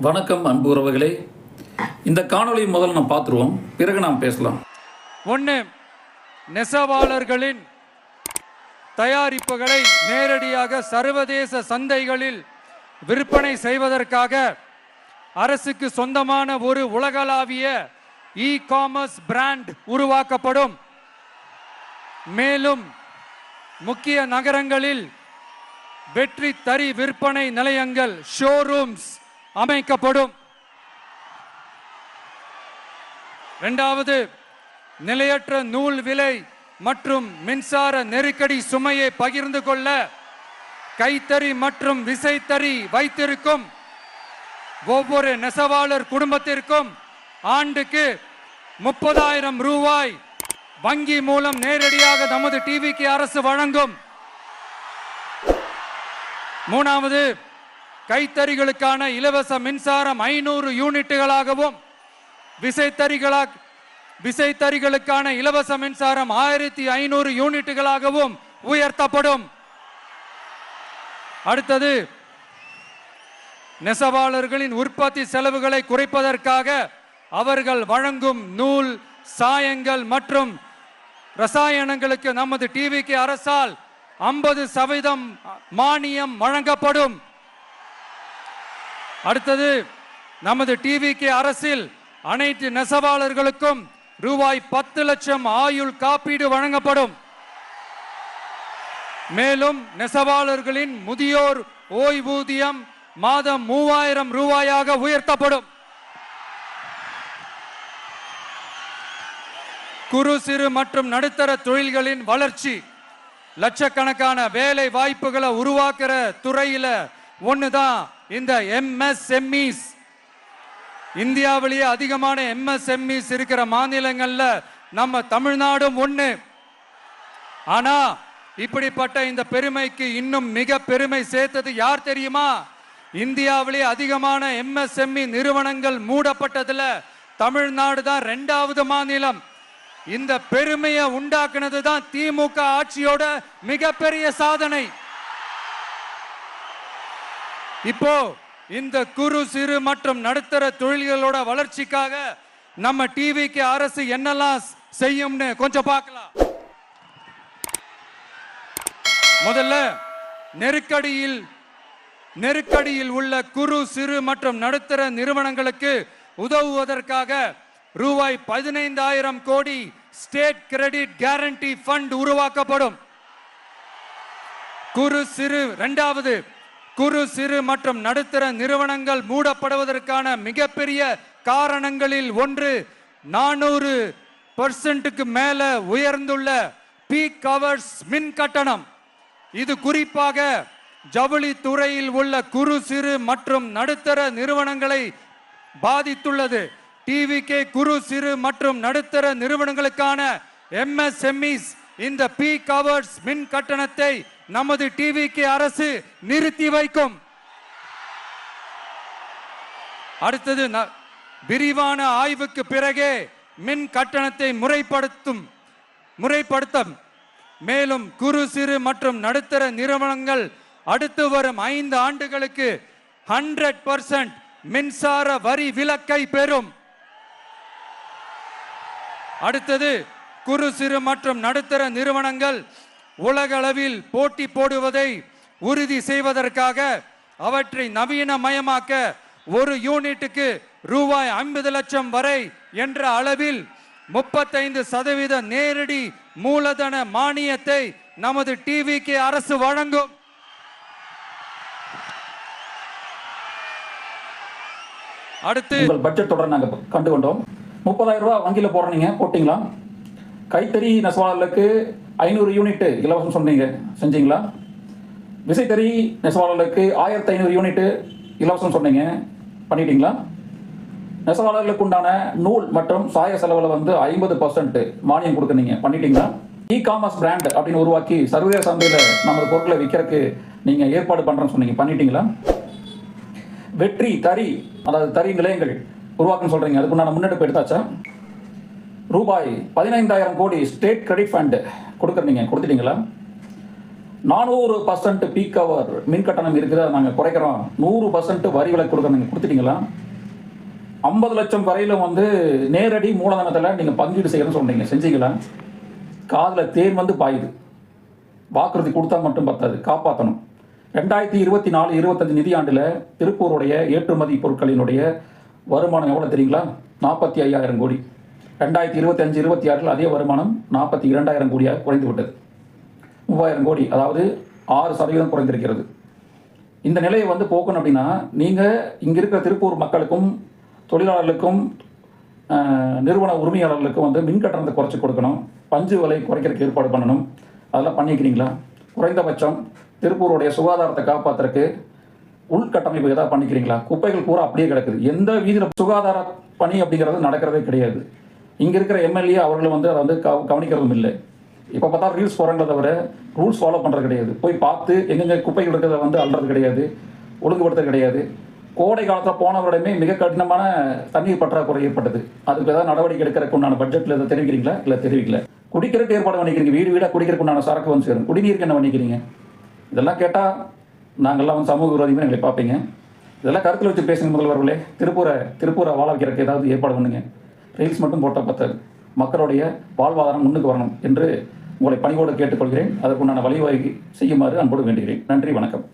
வணக்கம் அன்பு உறவுகளே. இந்த காணொளி முதல்ல நாம் பார்த்துருவோம், பிறகு நாம் பேசலாம். ஒன்று, நெசவாளர்களின் தயாரிப்புகளை நேரடியாக சர்வதேச சந்தைகளில் விற்பனை செய்வதற்காக அரசுக்கு சொந்தமான ஒரு உலகளாவிய இ-காமர்ஸ் பிராண்ட் உருவாக்கப்படும். மேலும் முக்கிய நகரங்களில் வெற்றி தறி விற்பனை நிலையங்கள் ஷோரூம்ஸ் அமைக்கப்படும். இரண்டாவது, நிலையற்ற நூல் விலை மற்றும் மின்சார நெருக்கடி சுமையை பகிர்ந்து கொள்ள கைத்தறி மற்றும் விசைத்தறி வைத்திருக்கும் ஒவ்வொரு நெசவாளர் குடும்பத்திற்கும் ஆண்டுக்கு 30,000 ரூபாய் வங்கி மூலம் நேரடியாக நமது டிவிக்கு அரசு வழங்கும். மூணாவது, கைத்தறிகளுக்கான இலவச மின்சாரம் 500 யூனிட்டுகளாகவும் விசைத்தறிகளுக்கான இலவச மின்சாரம் 1500 யூனிட்டுகளாகவும் உயர்த்தப்படும். அடுத்தது, நெசவாளர்களின் உற்பத்தி செலவுகளை குறைப்பதற்காக அவர்கள் வழங்கும் நூல், சாயங்கள் மற்றும் ரசாயனங்களுக்கு நமது டிவிக்கு அரசால் 50% மானியம் வழங்கப்படும். அடுத்தது, நமது டிவிக்கு அரசில் அனைத்து நெசவாளர்களுக்கும் ரூபாய் 10 லட்சம் ஆயுள் காப்பீடு வழங்கப்படும். மேலும் நெசவாளர்களின் முதியோர் ஓய்வூதியம் மாதம் 3000 ரூபாயாக உயர்த்தப்படும். குறு சிறு மற்றும் நடுத்தர தொழில்களின் வளர்ச்சி, லட்சக்கணக்கான வேலை வாய்ப்புகளை உருவாக்குற துறையில ஒண்ணுதான் இந்த MSMEs. இந்தியாவிலேயே அதிகமான MSMEs இருக்கிற மாநிலங்கள்ல நம்ம தமிழ்நாடும் ஒண்ணு. ஆனா இப்படிப்பட்ட இந்த பெருமைக்கு இன்னும் மிக பெருமை சேர்த்தது யார் தெரியுமா? இந்தியாவிலேயே அதிகமான MSME நிறுவனங்கள் மூடப்பட்டதுல தமிழ்நாடு தான் 2வது மாநிலம். இந்த பெருமையை உண்டாக்குனது தான் திமுக ஆட்சியோட மிகப்பெரிய சாதனை. இப்போ இந்த குறு சிறு மற்றும் நடுத்தர தொழில்களோட வளர்ச்சிக்காக நம்ம டிவிக்கு அரசு என்னெல்லாம் செய்யும்னு கொஞ்சம் பார்க்கலாம். முதல்ல, நெருக்கடியில் உள்ள குறு சிறு மற்றும் நடுத்தர நிறுவனங்களுக்கு உதவுவதற்காக ரூபாய் 15,000 கோடி ஸ்டேட் கிரெடிட் கேரண்டி ஃபண்ட் உருவாக்கப்படும். இரண்டாவது, குறு சிறு மற்றும் நடுத்தர நிறுவனங்கள் மூடப்படுவதற்கான மிகப்பெரிய காரணங்களில் ஒன்று 400% மேல உயர்ந்துள்ள பீக் ஹவர்ஸ் மின் கட்டணம். இது குறிப்பாக ஜவுளி துறையில் உள்ள குறு சிறு மற்றும் நடுத்தர நிறுவனங்களை பாதித்துள்ளது. டிவிக்கு குறு சிறு மற்றும் நடுத்தர நிறுவனங்களுக்கான MSMEs இந்த பீக் ஹவர்ஸ் மின் கட்டணத்தை நமது டிவிக்கு அரசு நிறுத்தி வைக்கும். அடுத்தது, விரிவான ஆய்வுக்கு பிறகே மின் கட்டணத்தை முறைப்படுத்தும். மேலும் குறு சிறு மற்றும் நடுத்தர நிறுவனங்கள் அடுத்து வரும் 5 ஆண்டுகளுக்கு 100% மின்சார வரி விலக்கை பெறும். அடுத்தது, குறு சிறு மற்றும் நடுத்தர நிறுவனங்கள் உலகளவில் போட்டி போடுவதை உறுதி செய்வதற்காக அவற்றை நவீனமயமாக்க ஒரு யூனிட்டுக்கு ரூபாய் 50 லட்சம் வரை என்ற அளவில் 35% நேரடி மூலதன மானியத்தை நமது டிவிக்கு அரசு வழங்கும். அடுத்து, உங்கள் பட்ஜெட் தொடர் நாங்கள் கண்டு கொண்டோம். 30,000 ரூபாய் வங்கியில் போட்டீங்களா? கைத்தறி நெசவாளர்களுக்கு 500 யூனிட் இலவசம் சொன்னீங்க, செஞ்சீங்களா? விசைத்தறி நெசவாளர்களுக்கு 1500 யூனிட் இலவசம் சொன்னீங்க, பண்ணிட்டீங்களா? நெசவாளர்களுக்கு உண்டான நூல் மற்றும் சாய செலவில் 50% மானியம் கொடுக்குறீங்க, பண்ணிட்டீங்களா? இ-காமர்ஸ் பிராண்ட் அப்படின்னு உருவாக்கி சர்வதேச சந்தையில் நமது பொருட்களை விற்கிறதுக்கு நீங்கள் ஏற்பாடு பண்ணுறேன்னு சொன்னீங்க, பண்ணிட்டீங்களா? வெற்றி தறி, அதாவது தறி நிலையங்கள் உருவாக்குன்னு சொல்கிறீங்க, அதுக்குண்டான முன்னெடுப்பு எடுத்தாச்சா? ரூபாய் 15,000 கோடி ஸ்டேட் கிரெடிட் ஃபண்ட் கொடுத்துட்டீங்களா? 400% பீக் ஹவர் மின் கட்டணம் இருக்குது, அதை நாங்கள் குறைக்கிறோம், 100% வரி விலக்கு கொடுக்க நீங்கள் கொடுத்துட்டீங்களா? 50 லட்சம் வரையிலும் வந்து நேரடி மூலதனத்தில் நீங்கள் பங்கீடு செய்யணும்னு சொன்னீங்க, செஞ்சீங்களா? காதில் தேன் வந்து பாயுது. வாக்குறுதி கொடுத்தா மட்டும் பத்தாது, காப்பாற்றணும். 2024-25 நிதியாண்டில் திருப்பூருடைய ஏற்றுமதி பொருட்களினுடைய வருமானம் எவ்வளோ தெரியுங்களா? 45,000 கோடி. 2025-26 அதே வருமானம் 42,000 கோடியாக குறைந்து விட்டது. 3,000 கோடி, அதாவது 6% குறைந்திருக்கிறது. இந்த நிலையை வந்து போக்கணும் அப்படின்னா நீங்கள் இங்கே இருக்கிற திருப்பூர் மக்களுக்கும் தொழிலாளர்களுக்கும் நிறுவன உரிமையாளர்களுக்கும் வந்து மின் கட்டணத்தை குறைச்சி கொடுக்கணும், பஞ்சு விலை குறைக்கிறதுக்கு ஏற்பாடு பண்ணணும். அதெல்லாம் பண்ணிக்கிறீங்களா? குறைந்தபட்சம் திருப்பூருடைய சுகாதாரத்தை காப்பாற்றுறதுக்கு உள்கட்டமைப்பு ஏதாவது பண்ணிக்கிறீங்களா? குப்பைகள் பூரா அப்படியே கிடக்குது. எந்த வீதியில் சுகாதார பணி அப்படிங்கிறது நடக்கிறதே கிடையாது. இங்கே இருக்கிற எம்எல்ஏ அவர்கள் வந்து அதை வந்து கவனிக்கிறதும் இல்லை. இப்போ பார்த்தா ரீல்ஸ் போகிறாங்களே தவிர ரூல்ஸ் ஃபாலோ பண்ணுறது கிடையாது. போய் பார்த்து எங்கெங்கே குப்பைகள் இருக்கிறத வந்து அள்ளுறது கிடையாது, ஒழுங்குபடுத்துறது கிடையாது. கோடை காலத்தில் போன வருடமே மிக கடினமான தண்ணீர் பற்றாக்குறை ஏற்பட்டது. அதுக்கு ஏதாவது நடவடிக்கை எடுக்கிறதுக்கு உண்டான பட்ஜெட்டில் இதை தெரிவிக்கிறீங்களா? இல்லை தெரிவிக்கல. குடிக்கிறதுக்கு ஏற்பாடு பண்ணிக்கிறீங்க, வீடு வீடாக குடிக்கிறதுக்கு உண்டான சரக்கு வந்து சேரும். குடிநீருக்கு என்ன பண்ணிக்கிறீங்க? இதெல்லாம் கேட்டால் நாங்கள்லாம் வந்து சமூக விரோதியுமே எங்களை பார்ப்பீங்க. இதெல்லாம் கருத்தில் வச்சு பேசுங்க முதல்வர்களே. திருப்பூரை வாழ வைக்கிறதுக்கு ஏதாவது ஏற்பாடு பண்ணுங்க. ரீல்ஸ் மட்டும் போட்டால் பத்தாது, மக்களுடைய வாழ்வாதாரம் முன்னுக்கு வரணும் என்று உங்களை பணிவோடு கேட்டுக்கொள்கிறேன். அதற்குண்டான வழிவகை செய்யுமாறு அன்போடு வேண்டுகிறேன். நன்றி, வணக்கம்.